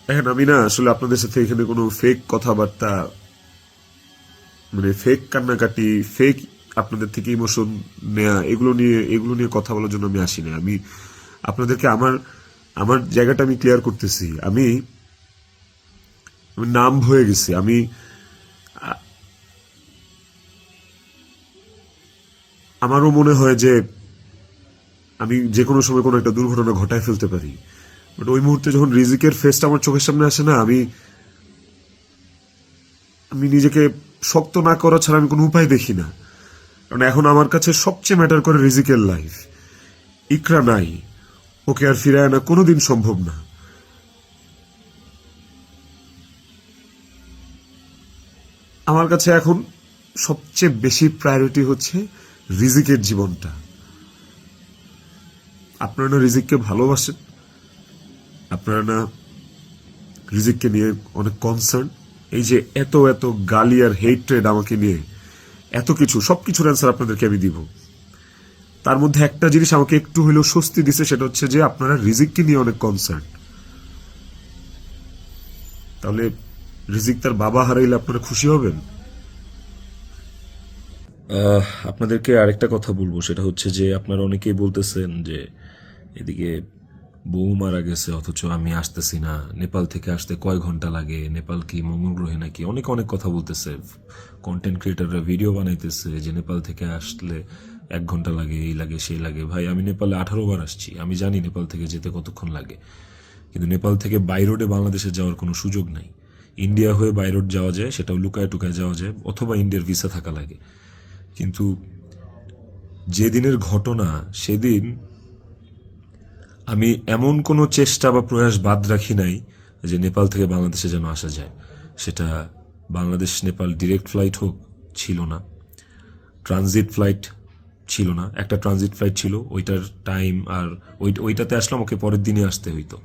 এখন আমি না আসলে আপনাদের সাথে এখানে কোনো ফেক কথাবার্তা, মানে ফেক কান্নাকাটি, ফেক আপনাদের থেকে ইমোশন নেয়া, এগুলো নিয়ে কথা বলার জন্য আমি আসি না। আমি আপনাদেরকে আমার আমার জায়গাটা আমি ক্লিয়ার করতেছি। আমি আমি নাম হয়ে গেছি। আমারও মনে হয় যে আমি যে কোনো সময় কোনো একটা দুর্ঘটনা ঘটায় ফেলতে পারি, বাট ওই মুহূর্তে যখন রিজিকের ফেসটা আমার চোখের সামনে আসে না, আমি আমি নিজেকে শক্ত না করা ছাড়া আমি কোনো উপায় দেখি না। কারণ এখন আমার কাছে সবচেয়ে ম্যাটার করে রিজিকের লাইফ। ইকরা নাই, ওকে আর ফিরে আনা কোনোদিন সম্ভব না। আমার কাছে এখন সবচেয়ে বেশি প্রায়োরিটি হচ্ছে রিজিকের জীবনটা। আপনারা না রিজিককে ভালোবাসেন, আপনারা না রিজিককে নিয়ে অনেক কনসার্ন। এই যে এত এত গালি আর হেট্রেড আমাকে নিয়ে, এত কিছু, সবকিছুর অ্যান্সার আপনাদেরকে আমি দিব। তার মধ্যে একটা জিনিস আমাকে একটু হলেও স্বস্তি দিছে, সেটা হচ্ছে যে আপনারা রিজিককে নিয়ে অনেক কনসার্ন। তাহলে রিজিক তার বাবা হারাইলে আপনারা খুশি হবেন? আপনাদেরকে আরেকটা কথা বলবো, সেটা হচ্ছে যে আপনারা অনেকেই বলতেছেন যে এদিকে বউ মারা গেছে অথচ আমি আসতেছি না, নেপাল থেকে আসতে কয় ঘন্টা লাগে, নেপাল কি মঙ্গল গ্রহে নাকি, অনেক অনেক কথা বলতেছে। কন্টেন্ট ক্রিয়েটাররা ভিডিও বানাইতেছে যে নেপাল থেকে আসলে 1 ঘন্টা লাগে, এই লাগে সেই লাগে। ভাই, আমি নেপালে 18 বার আসছি, আমি জানি নেপাল থেকে যেতে কতক্ষণ লাগে। কিন্তু নেপাল থেকে বাই রোডে বাংলাদেশে যাওয়ার কোনো সুযোগ নাই। ইন্ডিয়া হয়ে বাই রোড যাওয়া যায়, সেটাও লুকায় টুকায় যাওয়া যায়, অথবা ইন্ডিয়ার ভিসা থাকা লাগে। কিন্তু যেদিনের ঘটনা, সেদিন আমি এমন কোনো চেষ্টা বা প্রয়াস বাদ রাখি নাই যে নেপাল থেকে বাংলাদেশে যেন আসা যায়। সেটা বাংলাদেশ নেপাল ডিরেক্ট ফ্লাইট হোক, ছিল না। ট্রানজিট ফ্লাইট ছিল না, একটা ট্রানজিট ফ্লাইট ছিল, ওইটার টাইম আর ওইটাতে আসলাম, ওকে পরের দিনে আসতে হইতো।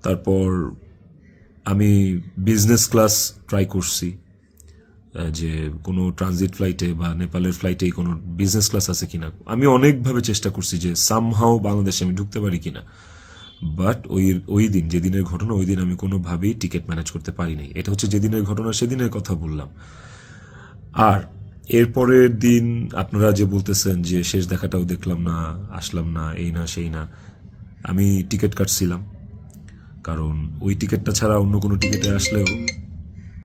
তারপর আমি বিজনেস ক্লাস ট্রাই করছি, যে কোনো ট্রানজিট ফ্লাইটে বা নেপালের ফ্লাইটেই কোনো বিজনেস ক্লাস আছে কিনা। আমি অনেকভাবে চেষ্টা করছি যে সামহাও বাংলাদেশে আমি ঢুকতে পারি কিনা। বাট ওই দিন, যেদিনের ঘটনা, ওই দিন আমি কোনোভাবেই টিকিট ম্যানেজ করতে পারি নাই। এটা হচ্ছে যেদিনের ঘটনা, সেদিনের কথা বললাম। আর এরপরের দিন আপনারা যে বলতেছেন যে শেষ দেখাটাও দেখলাম না, আসলাম না, এই না সেই না, আমি টিকিট কাটছিলাম। কারণ ওই টিকিটটা ছাড়া অন্য কোনো টিকিটে আসলেও